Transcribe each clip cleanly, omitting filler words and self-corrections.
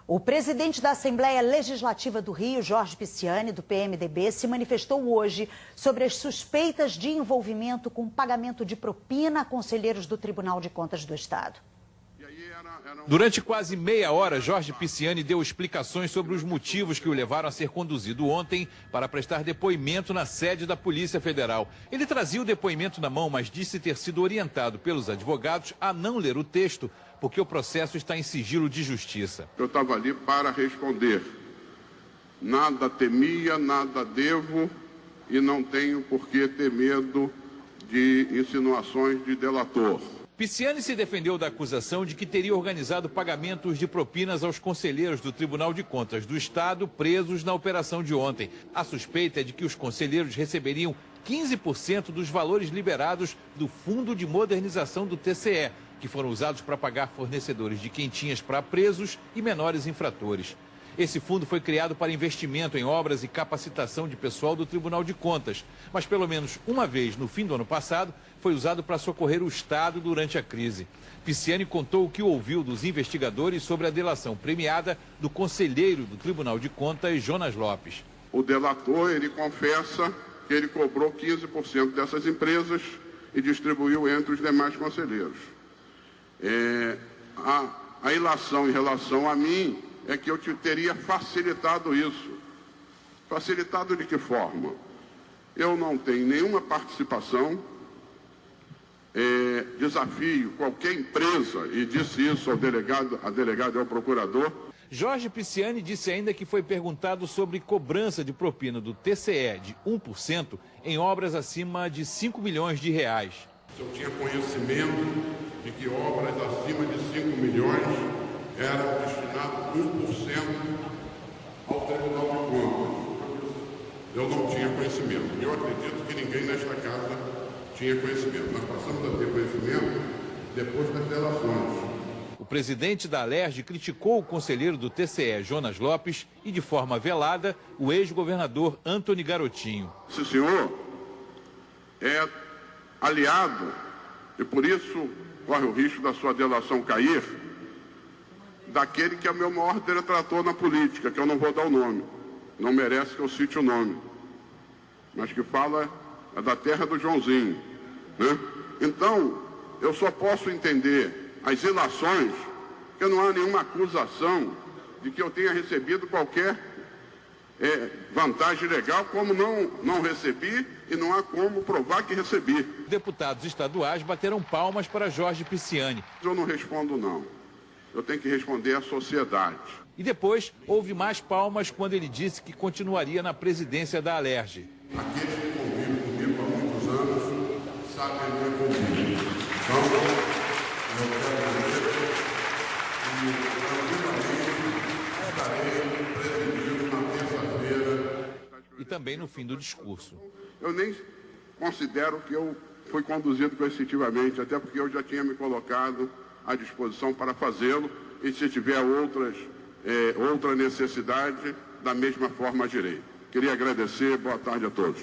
O presidente da Assembleia Legislativa do Rio, Jorge Pisciani, do PMDB, se manifestou hoje sobre as suspeitas de envolvimento com pagamento de propina a conselheiros do Tribunal de Contas do Estado. Durante quase meia hora, Jorge Pisciani deu explicações sobre os motivos que o levaram a ser conduzido ontem para prestar depoimento na sede da Polícia Federal. Ele trazia o depoimento na mão, mas disse ter sido orientado pelos advogados a não ler o texto, porque o processo está em sigilo de justiça. Eu estava ali para responder. Nada temia, nada devo e não tenho por que ter medo de insinuações de delator. Pisciani se defendeu da acusação de que teria organizado pagamentos de propinas aos conselheiros do Tribunal de Contas do Estado presos na operação de ontem. A suspeita é de que os conselheiros receberiam 15% dos valores liberados do Fundo de Modernização do TCE, que foram usados para pagar fornecedores de quentinhas para presos e menores infratores. Esse fundo foi criado para investimento em obras e capacitação de pessoal do Tribunal de Contas, mas pelo menos uma vez no fim do ano passado foi usado para socorrer o Estado durante a crise. Pisciani contou o que ouviu dos investigadores sobre a delação premiada do conselheiro do Tribunal de Contas, Jonas Lopes. O delator, ele confessa que ele cobrou 15% dessas empresas e distribuiu entre os demais conselheiros. A ilação em relação a mim é que eu teria facilitado isso. Facilitado de que forma? Eu não tenho nenhuma participação, desafio qualquer empresa, e disse isso ao delegado e ao procurador. Jorge Pisciani disse ainda que foi perguntado sobre cobrança de propina do TCE de 1% em obras acima de 5 milhões de reais. Eu tinha conhecimento de que obras acima de 5 milhões eram destinadas 1% ao Tribunal de Contas. Eu não tinha conhecimento. E eu acredito que ninguém nesta casa tinha conhecimento. Nós passamos a ter conhecimento depois das delações. O presidente da Alerj criticou o conselheiro do TCE, Jonas Lopes, e de forma velada, o ex-governador Antony Garotinho. Esse senhor é aliado, e por isso corre o risco da sua delação cair, daquele que é o meu maior detrator na política, que eu não vou dar o nome. Não merece que eu cite o nome. Mas que fala da terra do Joãozinho, né? Então, eu só posso entender as ilações, que não há nenhuma acusação de que eu tenha recebido qualquer vantagem legal, como não recebi e não há como provar que recebi. Deputados estaduais bateram palmas para Jorge Pisciani. Eu não respondo não. Eu tenho que responder à sociedade. E depois houve mais palmas quando ele disse que continuaria na presidência da Alerj. Aqueles que convivem comigo há muitos anos sabem a minha convivência. Então, eu quero dizer que estarei presidindo na terça-feira. E também no fim do discurso. Eu nem considero que eu fui conduzido coercitivamente, até porque eu já tinha me colocado à disposição para fazê-lo, e se tiver outra necessidade, da mesma forma agirei. Queria agradecer, boa tarde a todos.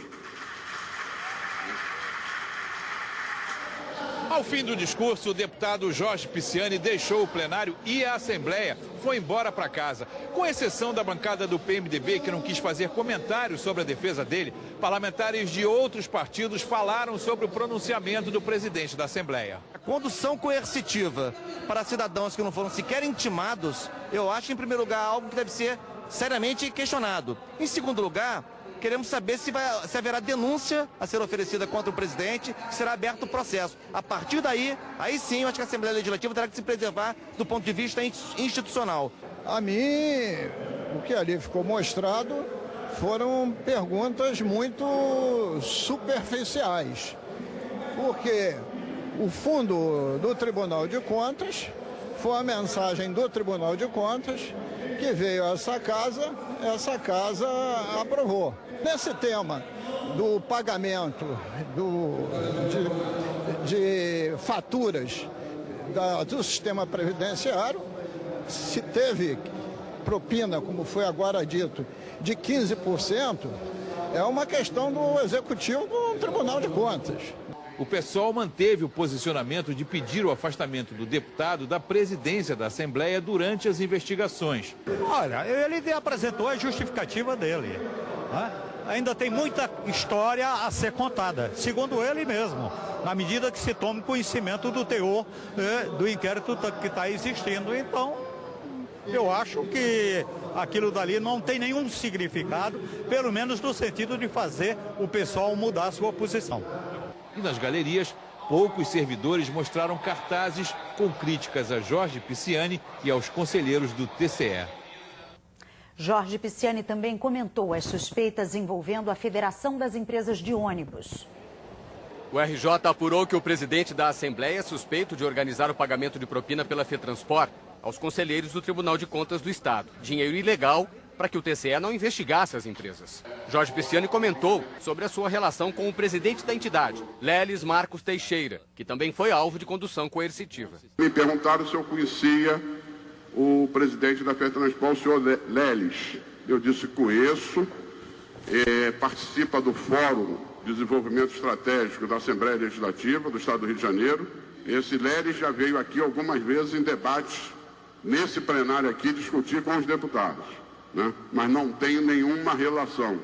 Ao fim do discurso, o deputado Jorge Pisciani deixou o plenário e a Assembleia foi embora para casa. Com exceção da bancada do PMDB, que não quis fazer comentários sobre a defesa dele, parlamentares de outros partidos falaram sobre o pronunciamento do presidente da Assembleia. A condução coercitiva para cidadãos que não foram sequer intimados, eu acho, em primeiro lugar, algo que deve ser seriamente questionado. Em segundo lugar, queremos saber se haverá denúncia a ser oferecida contra o presidente, que será aberto o processo. A partir daí, aí sim, eu acho que a Assembleia Legislativa terá que se preservar do ponto de vista institucional. A mim, o que ali ficou mostrado foram perguntas muito superficiais, porque o fundo do Tribunal de Contas foi a mensagem do Tribunal de Contas que veio a essa casa aprovou. Nesse tema do pagamento de faturas do sistema previdenciário, se teve propina, como foi agora dito, de 15%, é uma questão do Executivo do Tribunal de Contas. O PSOL manteve o posicionamento de pedir o afastamento do deputado da presidência da Assembleia durante as investigações. Olha, ele apresentou a justificativa dele, né? Ainda tem muita história a ser contada, segundo ele mesmo, na medida que se tome conhecimento do teor do inquérito que está existindo. Então, eu acho que aquilo dali não tem nenhum significado, pelo menos no sentido de fazer o pessoal mudar a sua posição. E nas galerias, poucos servidores mostraram cartazes com críticas a Jorge Pisciani e aos conselheiros do TCE. Jorge Pisciani também comentou as suspeitas envolvendo a Federação das Empresas de Ônibus. O RJ apurou que o presidente da Assembleia é suspeito de organizar o pagamento de propina pela FETransport aos conselheiros do Tribunal de Contas do Estado. Dinheiro ilegal para que o TCE não investigasse as empresas. Jorge Pisciani comentou sobre a sua relação com o presidente da entidade, Leles Marcos Teixeira, que também foi alvo de condução coercitiva. Me perguntaram se eu conhecia o presidente da FETransport, o senhor Leles. Eu disse que conheço, participa do Fórum de Desenvolvimento Estratégico da Assembleia Legislativa do Estado do Rio de Janeiro. Esse Leles já veio aqui algumas vezes em debates, nesse plenário aqui, discutir com os deputados, né? Mas não tenho nenhuma relação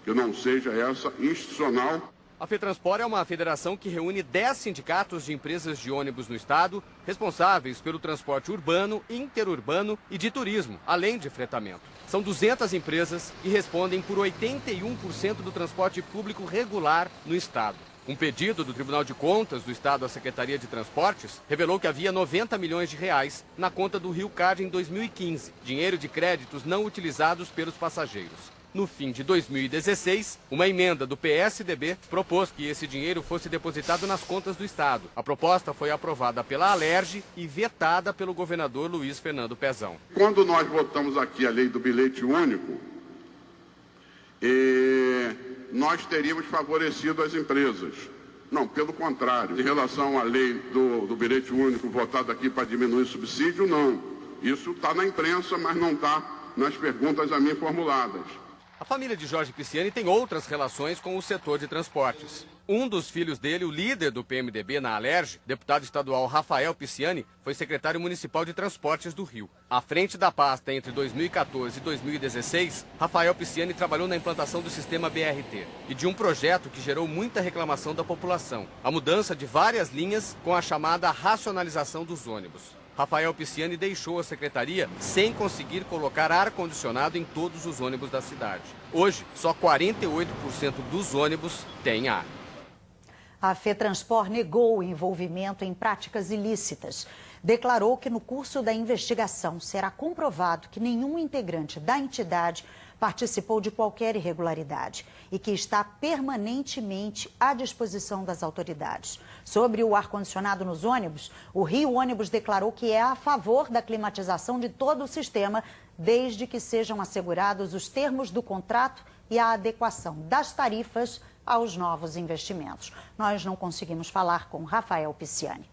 que não seja essa institucional. A FETransport é uma federação que reúne 10 sindicatos de empresas de ônibus no estado, responsáveis pelo transporte urbano, interurbano e de turismo, além de fretamento. São 200 empresas e respondem por 81% do transporte público regular no estado. Um pedido do Tribunal de Contas do Estado à Secretaria de Transportes revelou que havia 90 milhões de reais na conta do Rio Card em 2015, dinheiro de créditos não utilizados pelos passageiros. No fim de 2016, uma emenda do PSDB propôs que esse dinheiro fosse depositado nas contas do Estado. A proposta foi aprovada pela Alerj e vetada pelo governador Luiz Fernando Pezão. Quando nós votamos aqui a lei do bilhete único, nós teríamos favorecido as empresas. Não, pelo contrário. Em relação à lei do bilhete único votado aqui para diminuir o subsídio, não. Isso está na imprensa, mas não está nas perguntas a mim formuladas. A família de Jorge Pisciani tem outras relações com o setor de transportes. Um dos filhos dele, o líder do PMDB na Alerj, deputado estadual Rafael Pisciani, foi secretário municipal de transportes do Rio. À frente da pasta entre 2014 e 2016, Rafael Pisciani trabalhou na implantação do sistema BRT e de um projeto que gerou muita reclamação da população, a mudança de várias linhas com a chamada racionalização dos ônibus. Rafael Pisciani deixou a secretaria sem conseguir colocar ar-condicionado em todos os ônibus da cidade. Hoje, só 48% dos ônibus têm ar. A FETransport negou o envolvimento em práticas ilícitas. Declarou que no curso da investigação será comprovado que nenhum integrante da entidade participou de qualquer irregularidade e que está permanentemente à disposição das autoridades. Sobre o ar-condicionado nos ônibus, o Rio Ônibus declarou que é a favor da climatização de todo o sistema, desde que sejam assegurados os termos do contrato e a adequação das tarifas aos novos investimentos. Nós não conseguimos falar com Rafael Pisciani.